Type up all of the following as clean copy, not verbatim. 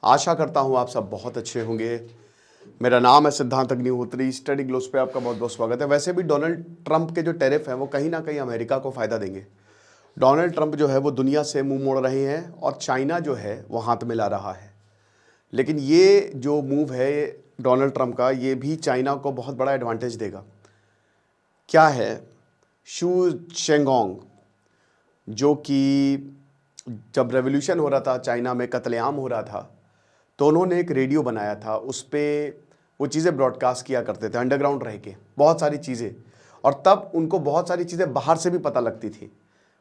आशा करता हूँ आप सब बहुत अच्छे होंगे। मेरा नाम है सिद्धांत अग्निहोत्री। स्टडी ग्लोस पे आपका बहुत बहुत स्वागत है। वैसे भी डोनाल्ड ट्रंप के जो टैरिफ हैं वो कहीं ना कहीं अमेरिका को फ़ायदा देंगे। डोनाल्ड ट्रंप जो है वो दुनिया से मुंह मोड़ रहे हैं और चाइना जो है वो हाथ मिला रहा है। लेकिन ये जो मूव है डोनाल्ड ट्रंप का, ये भी चाइना को बहुत बड़ा एडवांटेज देगा। क्या है? शू चेंगोंग, जो कि जब रेवोल्यूशन हो रहा था, चाइना में कत्लेआम हो रहा था, तो उन्होंने एक रेडियो बनाया था। उस पर वो चीज़ें ब्रॉडकास्ट किया करते थे अंडरग्राउंड रह के, बहुत सारी चीज़ें। और तब उनको बहुत सारी चीज़ें बाहर से भी पता लगती थी।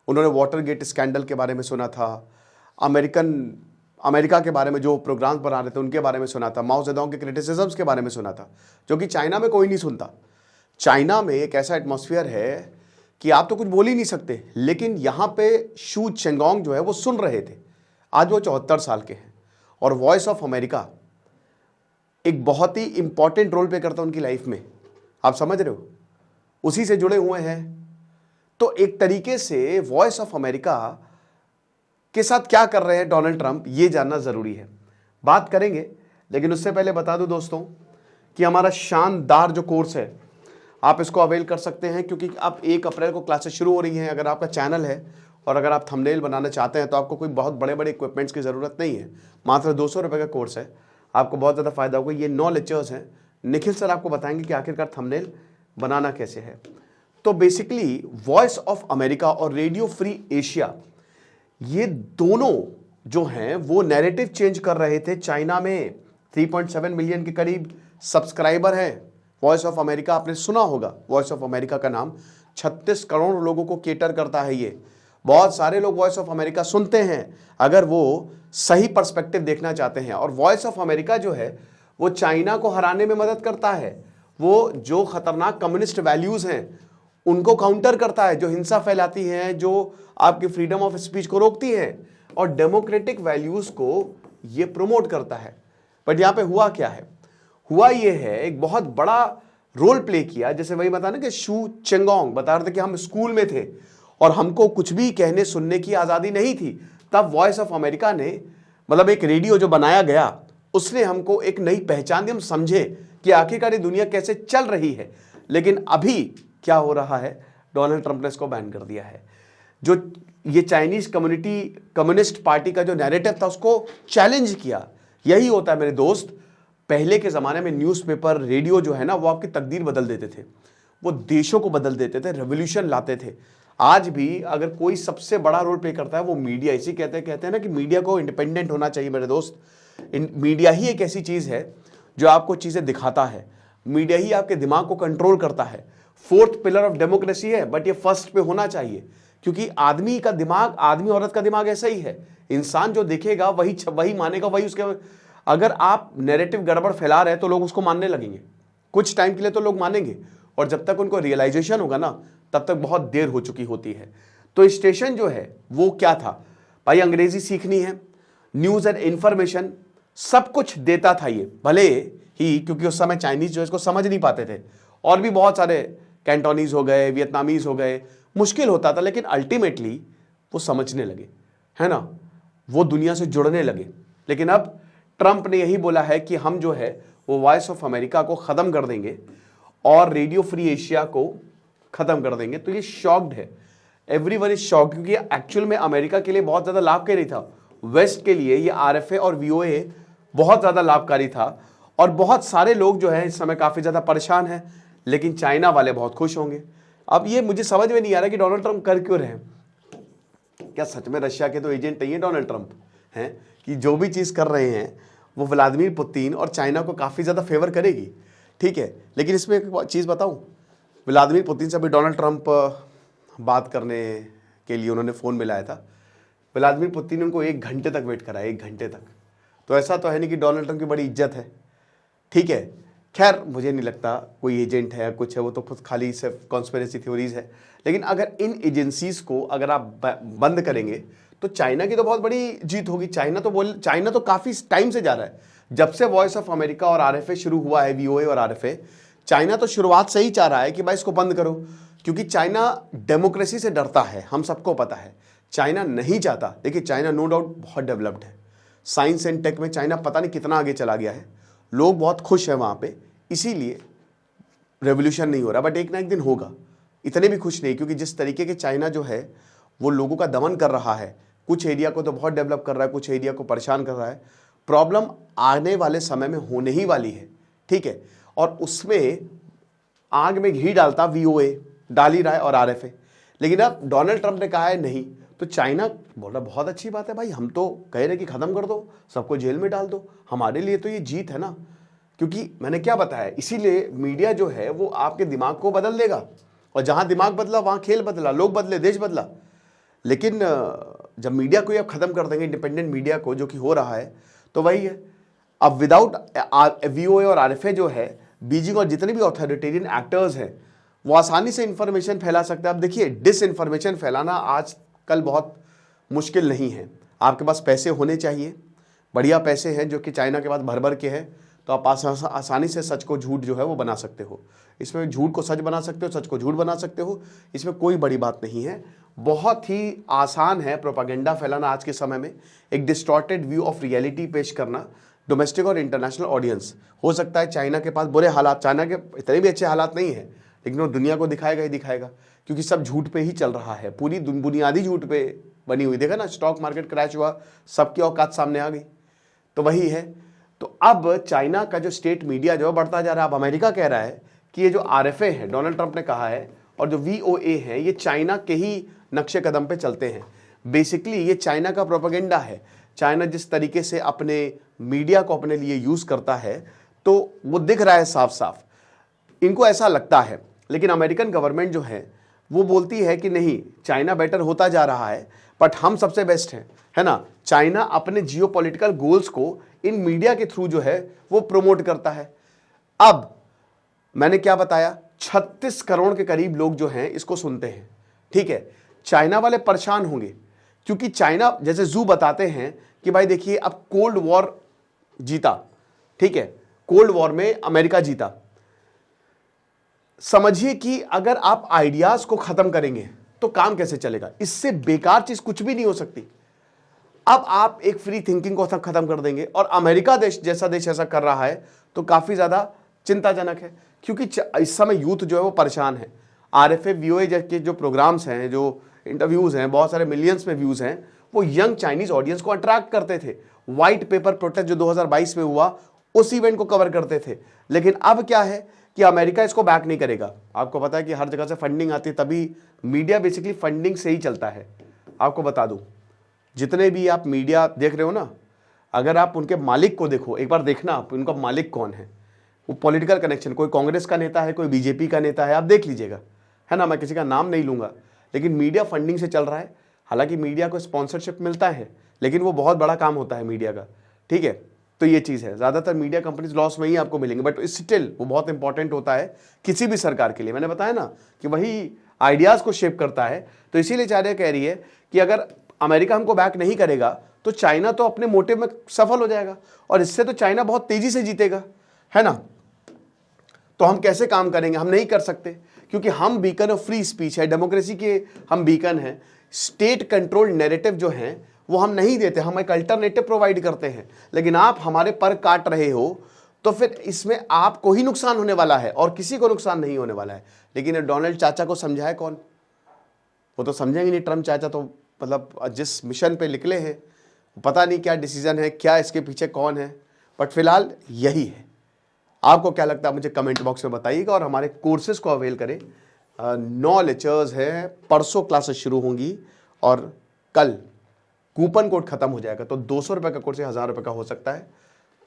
उन्होंने वाटरगेट स्कैंडल के बारे में सुना था, अमेरिका के बारे में जो प्रोग्राम्स बना रहे थे उनके बारे में सुना था, माओ जेडोंग के क्रिटिसिज्म्स के बारे में सुना था, जो कि चाइना में कोई नहीं सुनता। चाइना में एक ऐसा एटमॉस्फेयर है कि आप तो कुछ बोल ही नहीं सकते, लेकिन यहाँ पे शू चेंगोंग जो है वो सुन रहे थे। आज वो 74 साल के हैं और वॉइस ऑफ अमेरिका एक बहुत ही इंपॉर्टेंट रोल प्ले करता है उनकी लाइफ में। आप समझ रहे हो, उसी से जुड़े हुए हैं। तो एक तरीके से वॉइस ऑफ अमेरिका के साथ क्या कर रहे हैं डोनाल्ड ट्रंप, ये जानना जरूरी है। बात करेंगे, लेकिन उससे पहले बता दूं दोस्तों कि हमारा शानदार जो कोर्स है आप इसको अवेल कर सकते हैं, क्योंकि अब 1 अप्रैल को क्लासेस शुरू हो रही हैं। अगर आपका चैनल है और अगर आप थंबनेल बनाना चाहते हैं तो आपको कोई बहुत बड़े बड़े इक्विपमेंट्स की ज़रूरत नहीं है। मात्र 200 रुपये का कोर्स है, आपको बहुत ज़्यादा फायदा होगा। ये 9 लेक्चर्स हैं। निखिल सर आपको बताएंगे कि आखिरकार थंबनेल बनाना कैसे है। तो बेसिकली वॉइस ऑफ अमेरिका और रेडियो फ्री एशिया, ये दोनों जो हैं वो नैरेटिव चेंज कर रहे थे। चाइना में 3.7 मिलियन के करीब सब्सक्राइबर हैं। वॉइस ऑफ अमेरिका आपने सुना होगा, वॉइस ऑफ अमेरिका का नाम 36 करोड़ लोगों को केटर करता है। ये बहुत सारे लोग वॉइस ऑफ अमेरिका सुनते हैं अगर वो सही पर्सपेक्टिव देखना चाहते हैं। और वॉइस ऑफ अमेरिका जो है वो चाइना को हराने में मदद करता है। वो जो खतरनाक कम्युनिस्ट वैल्यूज हैं उनको काउंटर करता है, जो हिंसा फैलाती हैं, जो आपकी फ्रीडम ऑफ स्पीच को रोकती हैं, और डेमोक्रेटिक वैल्यूज को ये प्रमोट करता है। बट यहां पे हुआ क्या है? हुआ ये है, एक बहुत बड़ा रोल प्ले किया। जैसे वही बता ना कि शू चेंगोंग बता रहे थे कि हम स्कूल में थे और हमको कुछ भी कहने सुनने की आज़ादी नहीं थी। तब वॉइस ऑफ अमेरिका ने, मतलब एक रेडियो जो बनाया गया, उसने हमको एक नई पहचान दी। हम समझे कि आखिरकार ये दुनिया कैसे चल रही है। लेकिन अभी क्या हो रहा है? डोनाल्ड ट्रंप ने इसको बैन कर दिया है। जो ये चाइनीज कम्युनिस्ट पार्टी का जो नैरेटिव था उसको चैलेंज किया। यही होता है मेरे दोस्त। पहले के ज़माने में न्यूज़पेपर, रेडियो जो है ना, वो आपकी तकदीर बदल देते थे, वो देशों को बदल देते थे, रेवोल्यूशन लाते थे। आज भी अगर कोई सबसे बड़ा रोल प्ले करता है वो मीडिया। इसी कहते हैं ना कि मीडिया को इंडिपेंडेंट होना चाहिए मेरे दोस्त। मीडिया ही एक ऐसी चीज़ है जो आपको चीज़ें दिखाता है। मीडिया ही आपके दिमाग को कंट्रोल करता है। 4th पिलर ऑफ डेमोक्रेसी है, बट ये फर्स्ट पे होना चाहिए, क्योंकि आदमी का दिमाग, आदमी औरत का दिमाग ऐसा ही है। इंसान जो देखेगा वही मानेगा, वही उसके। अगर आप नैरेटिव गड़बड़ फैला रहे हैं तो लोग उसको मानने लगेंगे। कुछ टाइम के लिए तो लोग मानेंगे, और जब तक उनको रियलाइजेशन होगा ना, तब तक बहुत देर हो चुकी होती है। तो स्टेशन जो है वो क्या था भाई? अंग्रेजी सीखनी है, न्यूज़ एंड इंफॉर्मेशन सब कुछ देता था ये, भले ही क्योंकि उस समय चाइनीज जो है इसको समझ नहीं पाते थे, और भी बहुत सारे कैंटोनीज हो गए, वियतनामीज हो गए, मुश्किल होता था, लेकिन अल्टीमेटली वो समझने लगे, है ना, वो दुनिया से जुड़ने लगे। लेकिन अब ट्रंप ने यही बोला है कि हम जो है वो वॉइस ऑफ अमेरिका को ख़त्म कर देंगे और रेडियो फ्री एशिया को ख़त्म कर देंगे। तो ये शॉक्ड है, एवरीवन इज शॉक्ड, क्योंकि एक्चुअल में अमेरिका के लिए बहुत ज़्यादा लाभकारी था। वेस्ट के लिए ये आरएफए और वीओए बहुत ज़्यादा लाभकारी था, और बहुत सारे लोग जो है इस समय काफ़ी ज़्यादा परेशान हैं। लेकिन चाइना वाले बहुत खुश होंगे। अब ये मुझे समझ में नहीं आ रहा कि डोनाल्ड ट्रंप कर क्यों रहे हैं। क्या सच में रशिया के तो एजेंट नहीं है डोनाल्ड ट्रंप हैं कि जो भी चीज़ कर रहे हैं वो व्लादिमीर पुतिन और चाइना को काफ़ी ज़्यादा फेवर करेगी? ठीक है, लेकिन इसमें एक चीज़ बताऊं, व्लादिमीर पुतिन से अभी डोनाल्ड ट्रंप बात करने के लिए उन्होंने फ़ोन मिलाया था। व्लादिमीर पुतिन ने उनको 1 घंटे तक वेट कराया, 1 घंटे तक। तो ऐसा तो है नहीं कि डोनाल्ड ट्रंप की बड़ी इज्जत है। ठीक है, खैर मुझे नहीं लगता कोई एजेंट है या कुछ है, वो तो खुद खाली सिर्फ कॉन्स्पिरेसी थ्योरीज है। लेकिन अगर इन एजेंसीज को अगर आप बंद करेंगे तो चाइना की तो बहुत बड़ी जीत होगी। चाइना तो काफ़ी टाइम से जा रहा है, जब से वॉइस ऑफ अमेरिका और आरएफए शुरू हुआ है, वीओए और आरएफए, चाइना तो शुरुआत से ही चाह रहा है कि भाई इसको बंद करो, क्योंकि चाइना डेमोक्रेसी से डरता है, हम सबको पता है। चाइना नहीं चाहता। देखिए चाइना नो डाउट बहुत डेवलप्ड है, साइंस एंड टेक में चाइना पता नहीं कितना आगे चला गया है, लोग बहुत खुश हैं वहाँ पे, इसीलिए रेवोल्यूशन नहीं हो रहा, बट एक ना एक दिन होगा। इतने भी खुश नहीं, क्योंकि जिस तरीके के चाइना जो है वो लोगों का दमन कर रहा है, कुछ एरिया को तो बहुत डेवलप कर रहा है, कुछ एरिया को परेशान कर रहा है। प्रॉब्लम आने वाले समय में होने ही वाली है, ठीक है। और उसमें आग में घी डालता VOA डाल ही रहा है और RFA, लेकिन अब डोनाल्ड ट्रंप ने कहा है नहीं, तो चाइना बोल रहा बहुत अच्छी बात है भाई, हम तो कह रहे कि खत्म कर दो, सबको जेल में डाल दो, हमारे लिए तो ये जीत है ना। क्योंकि मैंने क्या बताया, इसीलिए मीडिया जो है वो आपके दिमाग को बदल देगा, और जहां दिमाग बदला वहां खेल बदला, लोग बदले, देश बदला। लेकिन जब मीडिया को आप खत्म कर देंगे, इंडिपेंडेंट मीडिया को, जो कि हो रहा है, तो वही है। अब विदाउट VOA और RFA जो है, बीजिंग और जितने भी ऑथोरिटेरियन एक्टर्स हैं वो आसानी से इंफॉर्मेशन फैला सकते हैं। अब देखिए, डिस इन्फॉर्मेशन फैलाना आजकल बहुत मुश्किल नहीं है। आपके पास पैसे होने चाहिए, बढ़िया पैसे हैं जो कि चाइना के पास भर भर के हैं, तो आप आसानी से सच को झूठ जो है वो बना सकते हो। इसमें झूठ को सच बना सकते हो, सच को झूठ बना सकते हो, इसमें कोई बड़ी बात नहीं है। बहुत ही आसान है प्रोपागेंडा फैलाना आज के समय में, एक डिस्टॉर्टेड व्यू ऑफ रियलिटी पेश करना डोमेस्टिक और इंटरनेशनल ऑडियंस। हो सकता है चाइना के पास बुरे हालात, चाइना के इतने भी अच्छे हालात नहीं है, लेकिन वो दुनिया को दिखाएगा ही दिखाएगा, क्योंकि सब झूठ पे ही चल रहा है, पूरी बुनियादी झूठ पे बनी हुई। देखा ना, स्टॉक मार्केट क्रैश हुआ, सबकी औकात सामने आ गई। तो वही है। तो अब चाइना का जो स्टेट मीडिया जो बढ़ता जा रहा है, अब अमेरिका कह रहा है कि ये जो RFA है, डोनाल्ड ट्रंप ने कहा है, और जो VOA है, ये चाइना के ही नक्शे कदम पे चलते हैं। बेसिकली ये चाइना का प्रोपेगेंडा है। चाइना जिस तरीके से अपने मीडिया को अपने लिए यूज करता है, तो वो दिख रहा है साफ साफ, इनको ऐसा लगता है। लेकिन अमेरिकन गवर्नमेंट जो है वो बोलती है कि नहीं, चाइना बेटर होता जा रहा है, बट हम सबसे बेस्ट हैं, है ना। चाइना अपने जियोपॉलिटिकल गोल्स को इन मीडिया के थ्रू जो है वो प्रमोट करता है। अब मैंने क्या बताया, 36 करोड़ के करीब लोग जो हैं इसको सुनते हैं, ठीक है। चाइना वाले परेशान होंगे, क्योंकि चाइना जैसे जू बताते हैं कि भाई देखिए, अब कोल्ड वॉर जीता, ठीक है, कोल्ड वॉर में अमेरिका जीता। समझिए कि अगर आप आइडियाज को खत्म करेंगे तो काम कैसे चलेगा, इससे बेकार चीज कुछ भी नहीं हो सकती। अब आप एक फ्री थिंकिंग को खत्म कर देंगे, और अमेरिका जैसा देश ऐसा कर रहा है तो काफी ज्यादा चिंताजनक है, क्योंकि इस समय यूथ जो है वो परेशान है। RFA VOA के जो प्रोग्राम्स हैं, जो इंटरव्यूज हैं, बहुत सारे मिलियंस में व्यूज हैं, वो यंग चाइनीज ऑडियंस को अट्रैक्ट करते थे। व्हाइट पेपर प्रोटेस्ट जो 2022 में हुआ, उस इवेंट को कवर करते थे। लेकिन अब क्या है कि अमेरिका इसको बैक नहीं करेगा। आपको पता है कि हर जगह से फंडिंग आती है, तभी मीडिया बेसिकली फंडिंग से ही चलता है। आपको बता दूं, जितने भी आप मीडिया देख रहे हो ना, अगर आप उनके मालिक को देखो, एक बार देखना आप उनका मालिक कौन है। वो पॉलिटिकल कनेक्शन, कोई कांग्रेस का नेता है, कोई BJP का नेता है, आप देख लीजिएगा, है ना। मैं किसी का नाम नहीं लूंगा, लेकिन मीडिया फंडिंग से चल रहा है। हालांकि मीडिया को स्पॉन्सरशिप मिलता है, लेकिन वो बहुत बड़ा काम होता है मीडिया का, ठीक है। तो ये चीज़ है, ज़्यादातर मीडिया कंपनीज लॉस में ही आपको मिलेंगे, बट स्टिल वो बहुत इंपॉर्टेंट होता है किसी भी सरकार के लिए। मैंने बताया ना कि वही आइडियाज़ को शेप करता है। तो इसीलिए चाइना कह रही है कि अगर अमेरिका हमको बैक नहीं करेगा तो चाइना तो अपने मोटिव में सफल हो जाएगा, और इससे तो चाइना बहुत तेजी से जीतेगा, है ना। तो हम कैसे काम करेंगे, हम नहीं कर सकते, क्योंकि हम बीकन ऑफ फ्री स्पीच है, डेमोक्रेसी के हम बीकन हैं। स्टेट कंट्रोल नैरेटिव जो हैं वो हम नहीं देते, हम एक अल्टरनेटिव प्रोवाइड करते हैं। लेकिन आप हमारे पर काट रहे हो, तो फिर इसमें आपको ही नुकसान होने वाला है और किसी को नुकसान नहीं होने वाला है। लेकिन डोनाल्ड चाचा को समझाए कौन, वो तो समझेंगे नहीं। ट्रम्प चाचा तो मतलब जिस मिशन पे निकले हैं, पता नहीं क्या डिसीजन है, क्या इसके पीछे कौन है, बट फिलहाल यही है। आपको क्या लगता है मुझे कमेंट बॉक्स में बताइएगा, और हमारे कोर्सेज को अवेल करें। 9 लेक्चर्स हैं, परसों क्लासेस शुरू होंगी, और कल कूपन कोड खत्म हो जाएगा, तो 200 रुपये का कोर्स 1000 रुपये का हो सकता है।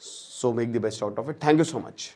So make the best out of it. Thank you so much.